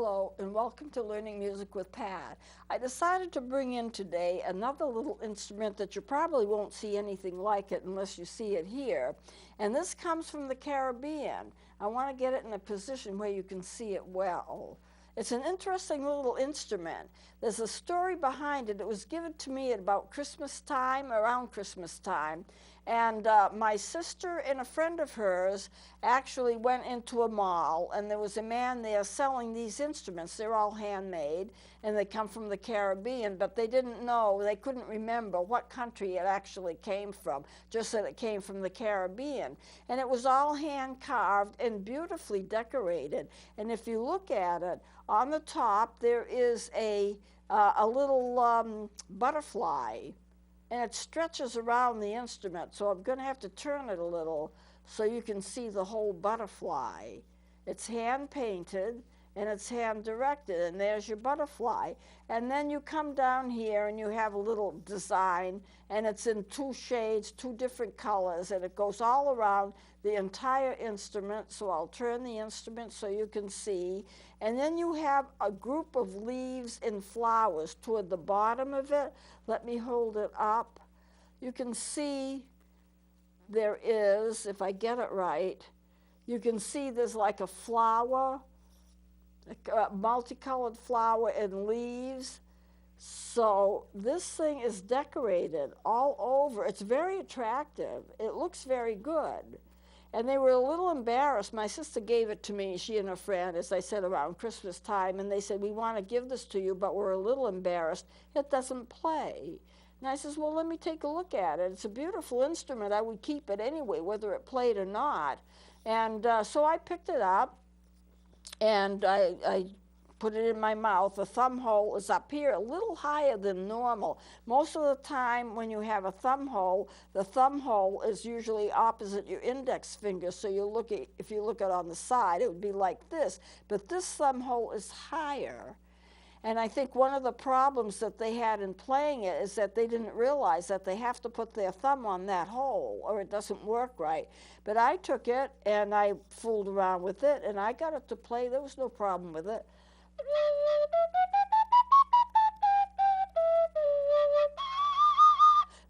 Hello and welcome to Learning Music with Pat. I decided to bring in today another little instrument that you probably won't see anything like it unless you see it here. And this comes from the Caribbean. I want to get it in a position where you can see it well. It's an interesting little instrument. There's a story behind it. It was given to me at about Christmas time, around Christmas time. And my sister and a friend of hers actually went into a mall, and there was a man there selling these instruments. They're all handmade, and they come from the Caribbean, but they didn't know, they couldn't remember what country it actually came from, just that it came from the Caribbean. And it was all hand-carved and beautifully decorated. And if you look at it, on the top there is a little butterfly, and it stretches around the instrument, so I'm going to have to turn it a little so you can see the whole butterfly. It's hand painted and it's hand directed, and there's your butterfly. And then you come down here and you have a little design, and it's in two shades, two different colors, and it goes all around the entire instrument. So I'll turn the instrument so you can see. And then you have a group of leaves and flowers toward the bottom of it. Let me hold it up. You can see there is, if I get it right, you can see there's like a flower, a multicolored flower and leaves. So this thing is decorated all over. It's very attractive. It looks very good. And they were a little embarrassed. My sister gave it to me, she and her friend, as I said, around Christmas time, and they said, "We want to give this to you, but we're a little embarrassed. It doesn't play." And I says, "Well, let me take a look at it. It's a beautiful instrument. I would keep it anyway, whether it played or not." And so I picked it up, and I put it in my mouth. The thumb hole is up here a little higher than normal. Most of the time when you have a thumb hole, the thumb hole is usually opposite your index finger. So if you look at it on the side, it would be like this. But this thumb hole is higher. And I think one of the problems that they had in playing it is that they didn't realize that they have to put their thumb on that hole or it doesn't work right. But I took it and I fooled around with it and I got it to play. There was no problem with it.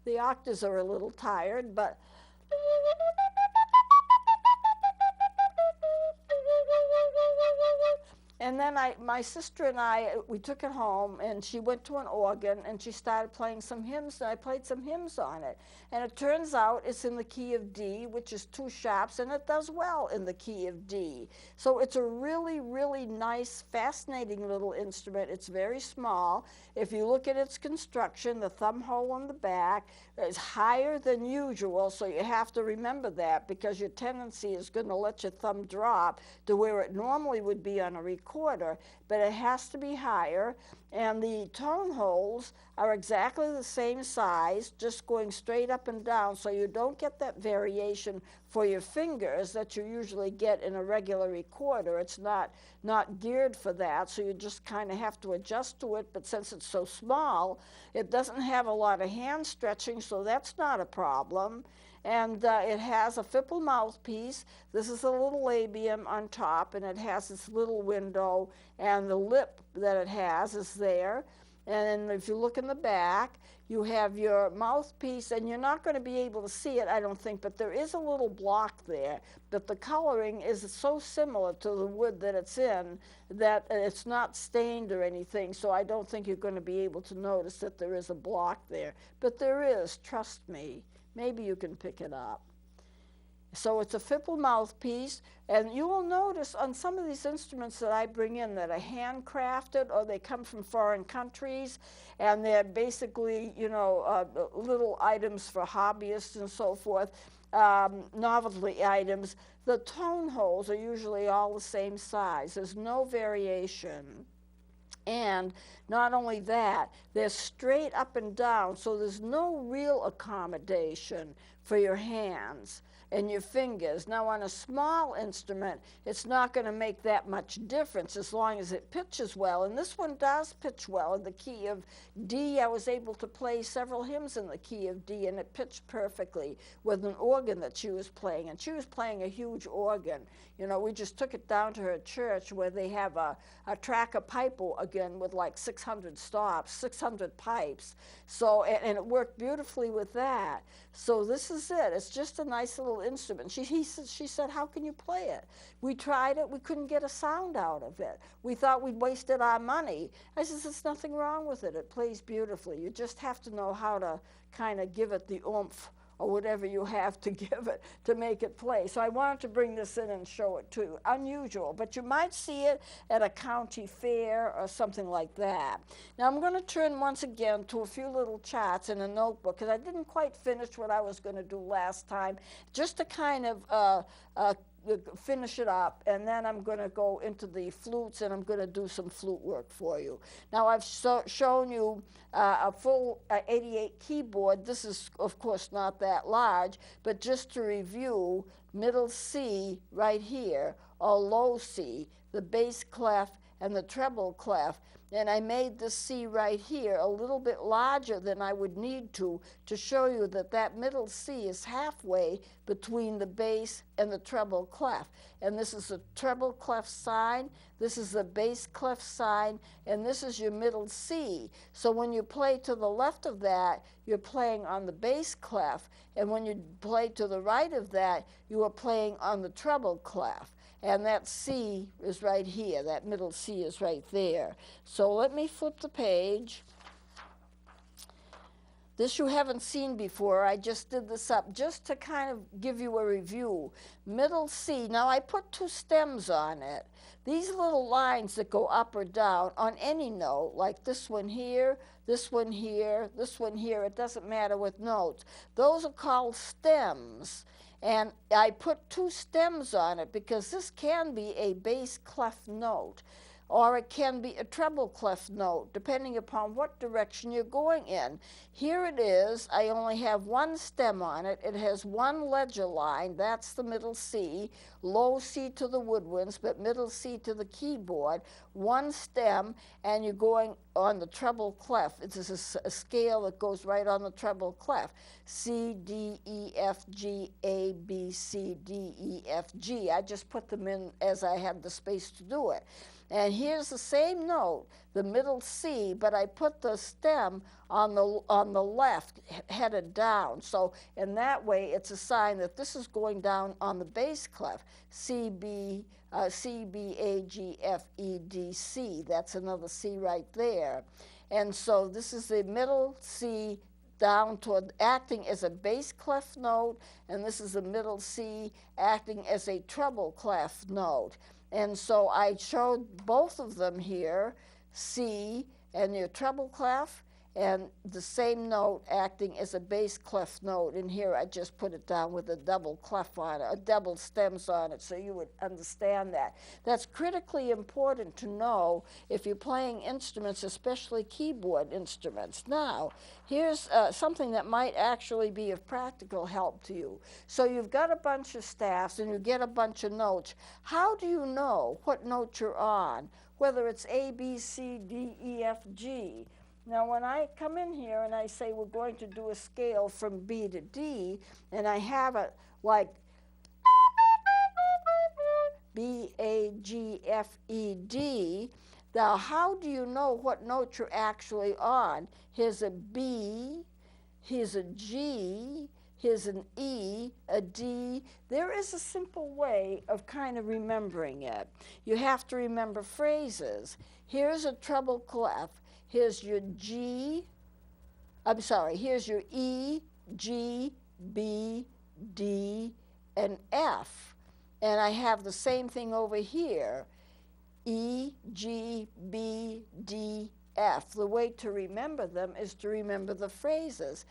The octaves are a little tired, but and then my sister and we took it home, and she went to an organ, and she started playing some hymns, and I played some hymns on it. And it turns out it's in the key of D, which is 2 sharps, and it does well in the key of D. So it's a really, really nice, fascinating little instrument. It's very small. If you look at its construction, the thumb hole on the back is higher than usual, so you have to remember that, because your tendency is going to let your thumb drop to where it normally would be on a recorder, but it has to be higher, and the tone holes are exactly the same size, just going straight up and down, so you don't get that variation for your fingers that you usually get in a regular recorder. It's not geared for that, so you just kind of have to adjust to it, but since it's so small, it doesn't have a lot of hand stretching, so that's not a problem. And it has a Fipple mouthpiece. This is a little labium on top, and it has this little window, and the lip that it has is there. And if you look in the back, you have your mouthpiece, and you're not going to be able to see it, I don't think, but there is a little block there. But the coloring is so similar to the wood that it's in that it's not stained or anything, so I don't think you're going to be able to notice that there is a block there. But there is, trust me. Maybe you can pick it up. So it's a Fipple mouthpiece, and you will notice on some of these instruments that I bring in that are handcrafted, or they come from foreign countries, and they're basically, little items for hobbyists and so forth, novelty items. The tone holes are usually all the same size. There's no variation. And not only that, they're straight up and down, so there's no real accommodation for your hands and your fingers. Now on a small instrument, it's not going to make that much difference as long as it pitches well. And this one does pitch well in the key of D. I was able to play several hymns in the key of D, and it pitched perfectly with an organ that she was playing. And she was playing a huge organ. You know, we just took it down to her church where they have a tracker pipe organ with like 600 stops, 600 pipes. So, and it worked beautifully with that. So this is it. It's just a nice little instrument. She said, how can you play it? We tried it. We couldn't get a sound out of it. We thought we'd wasted our money. I said, there's nothing wrong with it. It plays beautifully. You just have to know how to kind of give it the oomph or whatever you have to give it to make it play. So I wanted to bring this in and show it to you. Unusual, but you might see it at a county fair or something like that. Now I'm going to turn once again to a few little charts in a notebook because I didn't quite finish what I was going to do last time, just to kind of finish it up, and then I'm going to go into the flutes and I'm going to do some flute work for you. Now I've shown you a full 88 keyboard. This is of course not that large, but just to review, middle C right here, or low C, the bass clef and the treble clef. And I made the C right here a little bit larger than I would need to show you that that middle C is halfway between the bass and the treble clef. And this is the treble clef sign, this is the bass clef sign, and this is your middle C. So when you play to the left of that, you're playing on the bass clef, and when you play to the right of that, you are playing on the treble clef. And that C is right here. That middle C is right there. So let me flip the page. This you haven't seen before. I just did this up just to kind of give you a review. Middle C. Now I put two stems on it. These little lines that go up or down on any note, like this one here, this one here, this one here, it doesn't matter what notes. Those are called stems. And I put two stems on it because this can be a bass clef note, or it can be a treble clef note, depending upon what direction you're going in. Here it is. I only have one stem on it. It has one ledger line. That's the middle C, low C to the woodwinds, but middle C to the keyboard, one stem, and you're going on the treble clef. It's a scale that goes right on the treble clef. C, D, E, F, G, A, B, C, D, E, F, G. I just put them in as I had the space to do it. And here's the same note, the middle C, but I put the stem on the left, headed down. So in that way, it's a sign that this is going down on the bass clef. C, B, A, G, F, E, D, C. That's another C right there. And so this is the middle C down toward acting as a bass clef note, and this is the middle C acting as a treble clef note. And so I showed both of them here, C and your treble clef, and the same note acting as a bass clef note. And here I just put it down with a double clef on it, a double stems on it, so you would understand that. That's critically important to know if you're playing instruments, especially keyboard instruments. Now, here's something that might actually be of practical help to you. So you've got a bunch of staffs and you get a bunch of notes. How do you know what note you're on, whether it's A, B, C, D, E, F, G? Now, when I come in here and I say we're going to do a scale from B to D, and I have it like B, A, G, F, E, D, now how do you know what note you're actually on? Here's a B, here's a G, here's an E, a D. There is a simple way of kind of remembering it. You have to remember phrases. Here's a treble clef. Here's your G, here's your E, G, B, D, and F. And I have the same thing over here, E, G, B, D, F. The way to remember them is to remember the phrases.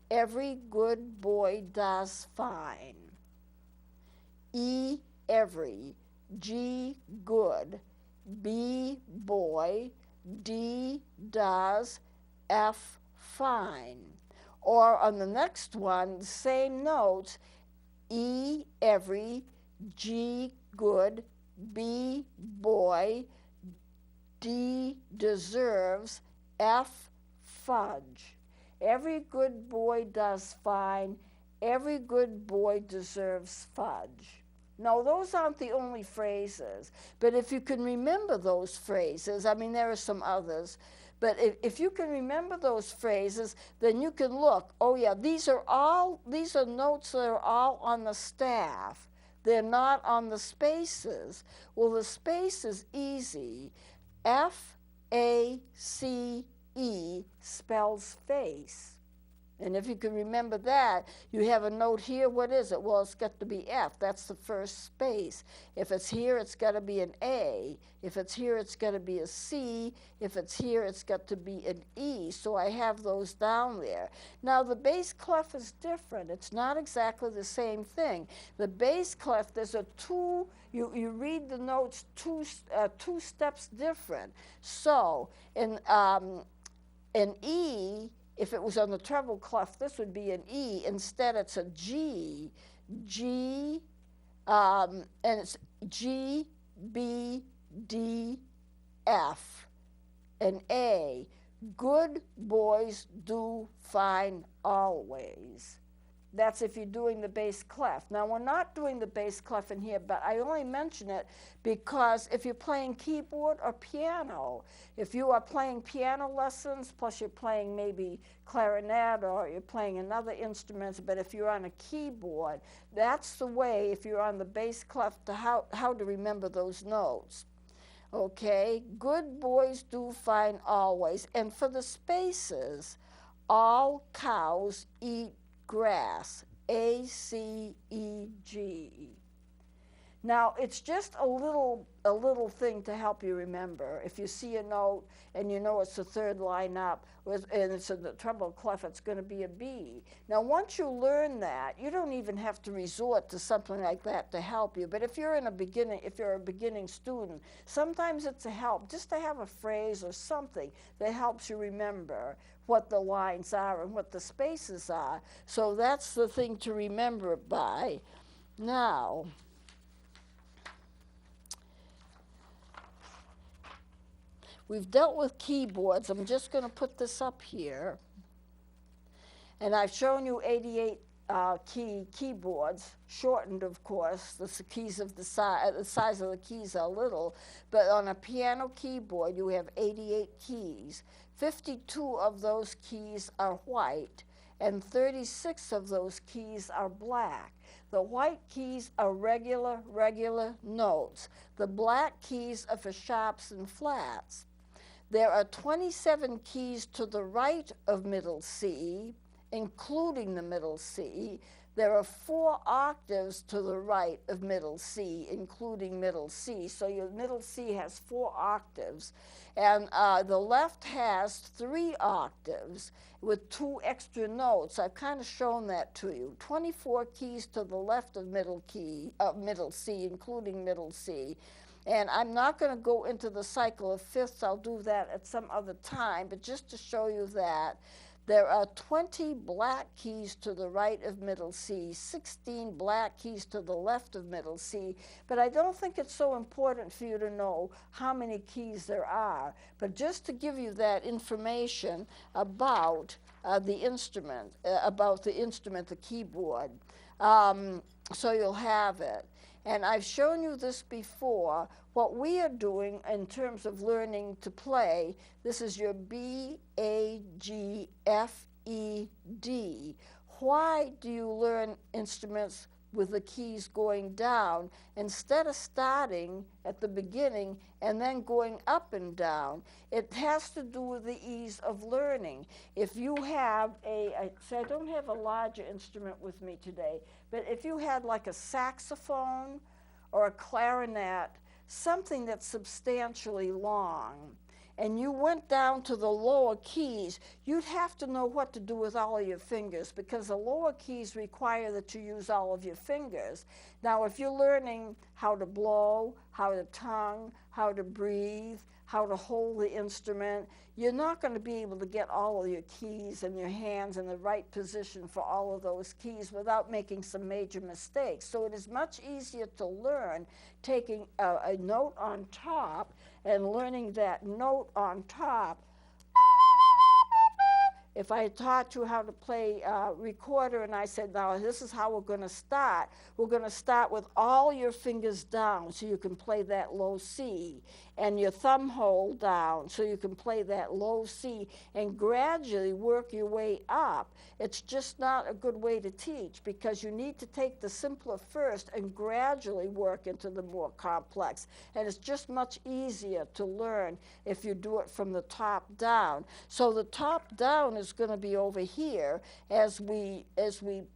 Every good boy does fine. E, every. G, good. B, boy. D, does. F, fine. Or on the next one, the same notes, E, every, G, good, B, boy, D, deserves, F, fudge. Every good boy does fine. Every good boy deserves fudge. No, those aren't the only phrases, but if you can remember those phrases, I mean, there are some others, but if you can remember those phrases, then you can look, oh yeah, these are notes that are all on the staff. They're not on the spaces. Well, the space is easy. F-A-C-E spells face. And if you can remember that, you have a note here. What is it? Well, it's got to be F. That's the first space. If it's here, it's got to be an A. If it's here, it's got to be a C. If it's here, it's got to be an E. So I have those down there. Now, the bass clef is different. It's not exactly the same thing. The bass clef, there's a two, you read the notes two steps different. So in E, if it was on the treble clef, this would be an E. Instead, it's a G. G, and it's G, B, D, F, and A. Good boys do fine always. That's if you're doing the bass clef. Now, we're not doing the bass clef in here, but I only mention it because if you're playing keyboard or piano, if you are playing piano lessons, plus you're playing maybe clarinet or you're playing another instrument, but if you're on a keyboard, that's the way, if you're on the bass clef, to how to remember those notes. Okay, good boys do fine always. And for the spaces, all cows eat grass, A-C-E-G. Now, it's just a little thing to help you remember. If you see a note and you know it's the third line up, and it's in the treble clef, it's going to be a B. Now, once you learn that, you don't even have to resort to something like that to help you. But if you're a beginning student, sometimes it's a help just to have a phrase or something that helps you remember what the lines are and what the spaces are. So that's the thing to remember it by. Now, we've dealt with keyboards. I'm just going to put this up here. And I've shown you 88 keyboards, shortened, of course. The keys of the size of the keys are little. But on a piano keyboard, you have 88 keys. 52 of those keys are white, and 36 of those keys are black. The white keys are regular notes. The black keys are for sharps and flats. There are 27 keys to the right of middle C, including the middle C. There are 4 octaves to the right of middle C, including middle C. So your middle C has 4 octaves. And the left has 3 octaves with 2 extra notes. I've kind of shown that to you. 24 keys to the left of middle C, including middle C. And I'm not going to go into the cycle of fifths. I'll do that at some other time. But just to show you that, there are 20 black keys to the right of middle C, 16 black keys to the left of middle C. But I don't think it's so important for you to know how many keys there are. But just to give you that information about the instrument, the keyboard, so you'll have it. And I've shown you this before. What we are doing in terms of learning to play, this is your B, A, G, F, E, D. Why do you learn instruments with the keys going down instead of starting at the beginning and then going up and down? It has to do with the ease of learning. If you have I don't have a larger instrument with me today, but if you had like a saxophone or a clarinet, something that's substantially long, and you went down to the lower keys, you'd have to know what to do with all of your fingers, because the lower keys require that you use all of your fingers. Now, if you're learning how to blow, how to tongue, how to breathe, how to hold the instrument. You're not going to be able to get all of your keys and your hands in the right position for all of those keys without making some major mistakes. So it is much easier to learn taking a note on top and learning that note on top. If I taught you how to play recorder and I said, now this is how we're going to start with all your fingers down so you can play that low C, and your thumb hole down so you can play that low C, and gradually work your way up. It's just not a good way to teach, because you need to take the simpler first and gradually work into the more complex. And it's just much easier to learn if you do it from the top down. So the top down is going to be over here as we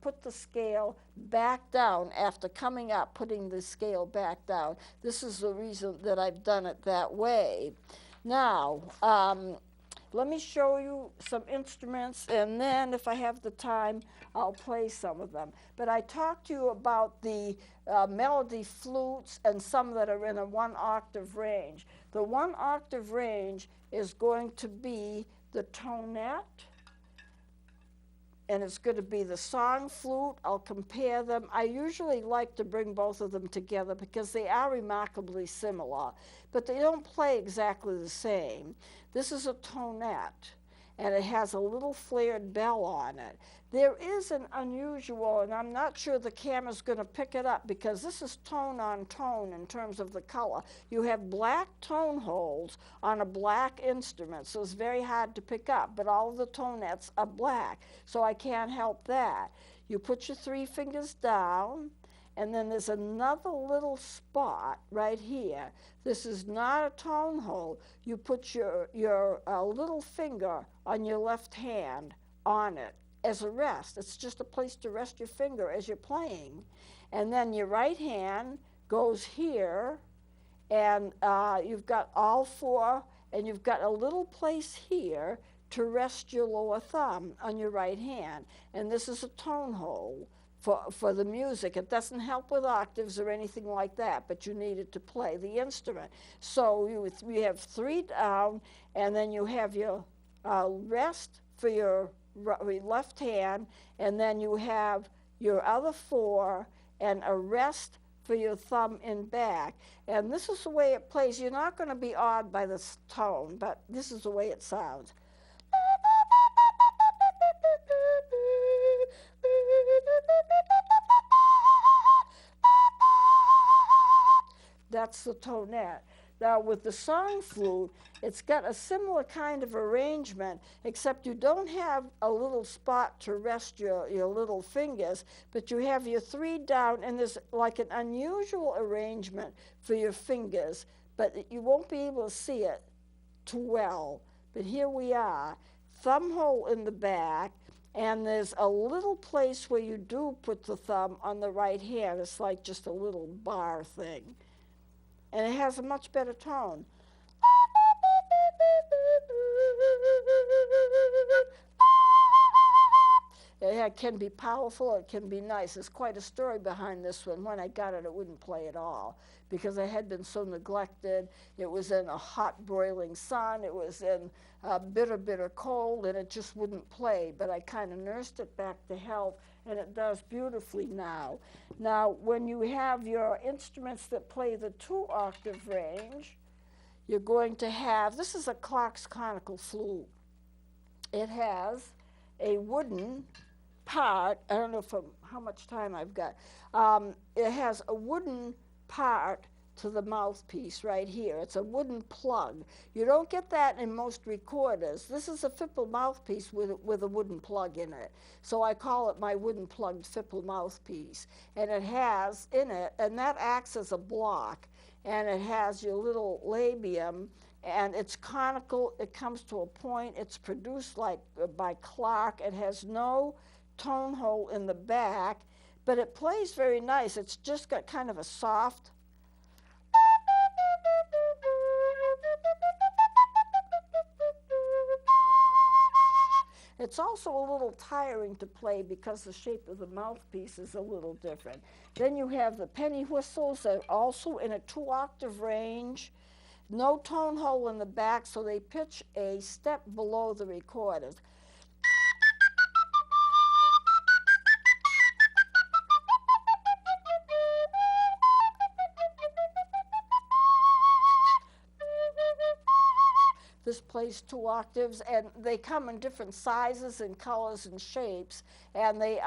put the scale back down after coming up, putting the scale back down. This is the reason that I've done it that way. Now, let me show you some instruments, and then if I have the time, I'll play some of them. But I talked to you about the melody flutes and some that are in a 1-octave range. The 1-octave range is going to be the tonette, and it's going to be the song flute. I'll compare them. I usually like to bring both of them together because they are remarkably similar, but they don't play exactly the same. This is a tonette, and it has a little flared bell on it. There is an unusual, and I'm not sure the camera's going to pick it up because this is tone on tone in terms of the color. You have black tone holes on a black instrument, so it's very hard to pick up, but all of the tonettes are black, so I can't help that. You put your 3 fingers down, and then there's another little spot right here. This is not a tone hole. You put your little finger on your left hand on it as a rest. It's just a place to rest your finger as you're playing. And then your right hand goes here, and you've got all 4, and you've got a little place here to rest your lower thumb on your right hand. And this is a tone hole for the music. It doesn't help with octaves or anything like that, but you need it to play the instrument. So you have 3 down, and then you have your rest for your left hand, and then you have your other 4 and a rest for your thumb in back. And this is the way it plays. You're not going to be awed by this tone, but this is the way it sounds. That's the tonette. Now with the song flute, it's got a similar kind of arrangement, except you don't have a little spot to rest your little fingers, but you have your 3 down, and there's like an unusual arrangement for your fingers, but you won't be able to see it too well. But here we are, thumb hole in the back, and there's a little place where you do put the thumb on the right hand. It's like just a little bar thing. And it has a much better tone. It can be powerful, it can be nice. There's quite a story behind this one. When I got it, it wouldn't play at all because it had been so neglected. It was in a hot, broiling sun. It was in bitter, bitter cold, and it just wouldn't play. But I kind of nursed it back to health, and it does beautifully now. Now, when you have your instruments that play the 2-octave range, you're going to have, this is a Clark's conical flute. It has a wooden part. I don't know how much time I've got. It has a wooden part to the mouthpiece right here. It's a wooden plug. You don't get that in most recorders. This is a Fipple mouthpiece with a wooden plug in it. So I call it my wooden plugged Fipple mouthpiece. And it has in it, and that acts as a block, and it has your little labium, and it's conical. It comes to a point. It's produced like by Clark. It has no tone hole in the back, but it plays very nice. It's just got kind of a soft It's also a little tiring to play because the shape of the mouthpiece is a little different. Then you have the penny whistles that are also in a 2-octave range. No tone hole in the back, so they pitch a step below the recorders. This plays 2 octaves, and they come in different sizes and colors and shapes, and they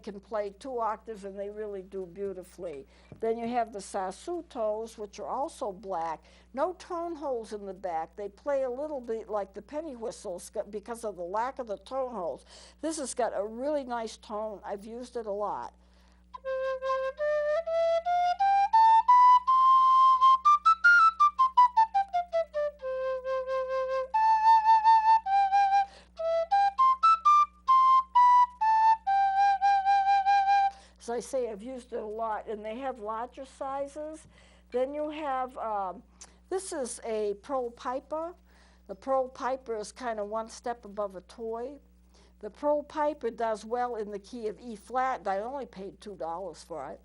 can play 2 octaves, and they really do beautifully. Then you have the sassotos, which are also black. No tone holes in the back. They play a little bit like the penny whistles because of the lack of the tone holes. This has got a really nice tone. I've used it a lot. As I say, I've used it a lot, and they have larger sizes. Then you have, this is a Pearl Piper. The Pearl Piper is kind of one step above a toy. The Pearl Piper does well in the key of E flat. I only paid $2 for it.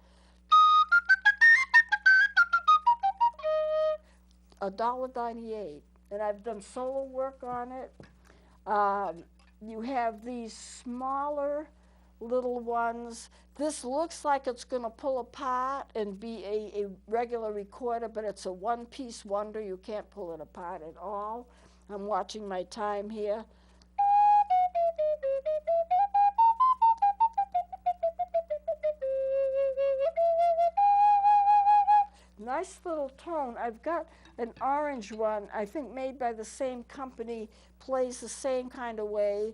$1.98, and I've done solo work on it. You have these smaller little ones. This looks like it's going to pull apart and be a regular recorder, but it's a one-piece wonder. You can't pull it apart at all. I'm watching my time here. Nice little tone. I've got an orange one, I think made by the same company, plays the same kind of way.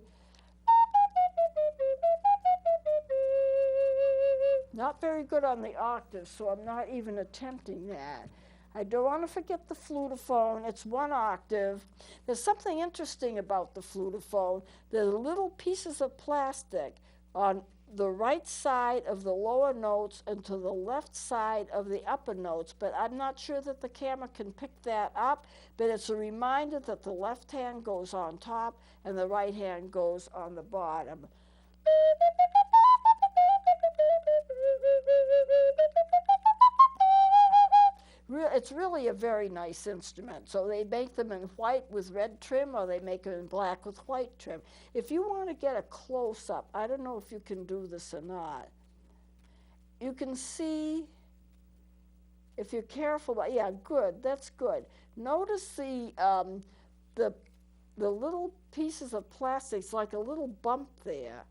Not very good on the octave, so I'm not even attempting that. I don't want to forget the flutophone. It's 1 octave. There's something interesting about the flutophone. There are little pieces of plastic on the right side of the lower notes and to the left side of the upper notes, but I'm not sure that the camera can pick that up, but it's a reminder that the left hand goes on top and the right hand goes on the bottom. It's really a very nice instrument. So they make them in white with red trim, or they make them in black with white trim. If you want to get a close-up, I don't know if you can do this or not. You can see, if you're careful, yeah, good, that's good. Notice the little pieces of plastic, it's like a little bump there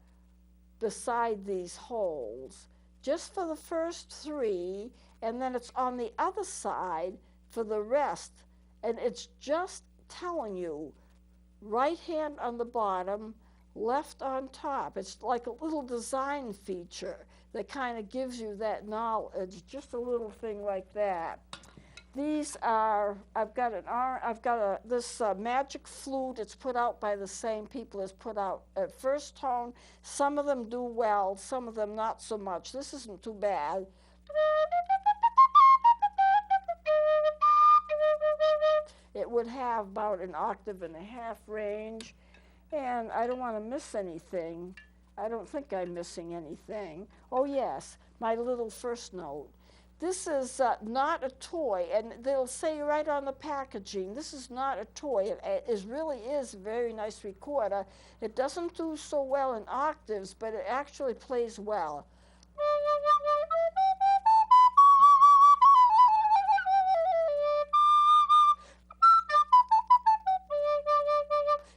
beside these holes, just for the first 3, and then it's on the other side for the rest, and it's just telling you right hand on the bottom, left on top. It's like a little design feature that kind of gives you that knowledge, just a little thing like that. These are, I've got this magic flute. It's put out by the same people as put out at First Tone. Some of them do well, some of them not so much. This isn't too bad. It would have about 1.5 octaves range, and I don't want to miss anything. I don't think I'm missing anything. Oh yes, my little first note. This is not a toy, and they'll say right on the packaging, this is not a toy. It really is a very nice recorder. It doesn't do so well in octaves, but it actually plays well.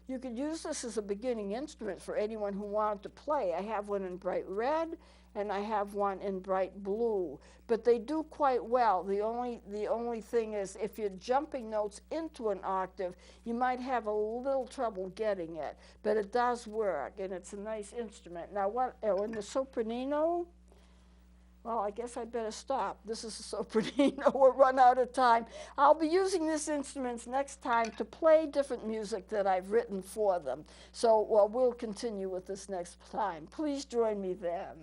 You could use this as a beginning instrument for anyone who wanted to play. I have one in bright red, and I have one in bright blue, but they do quite well. The only thing is, if you're jumping notes into an octave, you might have a little trouble getting it, but it does work, and it's a nice instrument. Now, in the sopranino? Well, I guess I better stop. This is a sopranino. We'll run out of time. I'll be using these instruments next time to play different music that I've written for them. So we'll continue with this next time. Please join me then.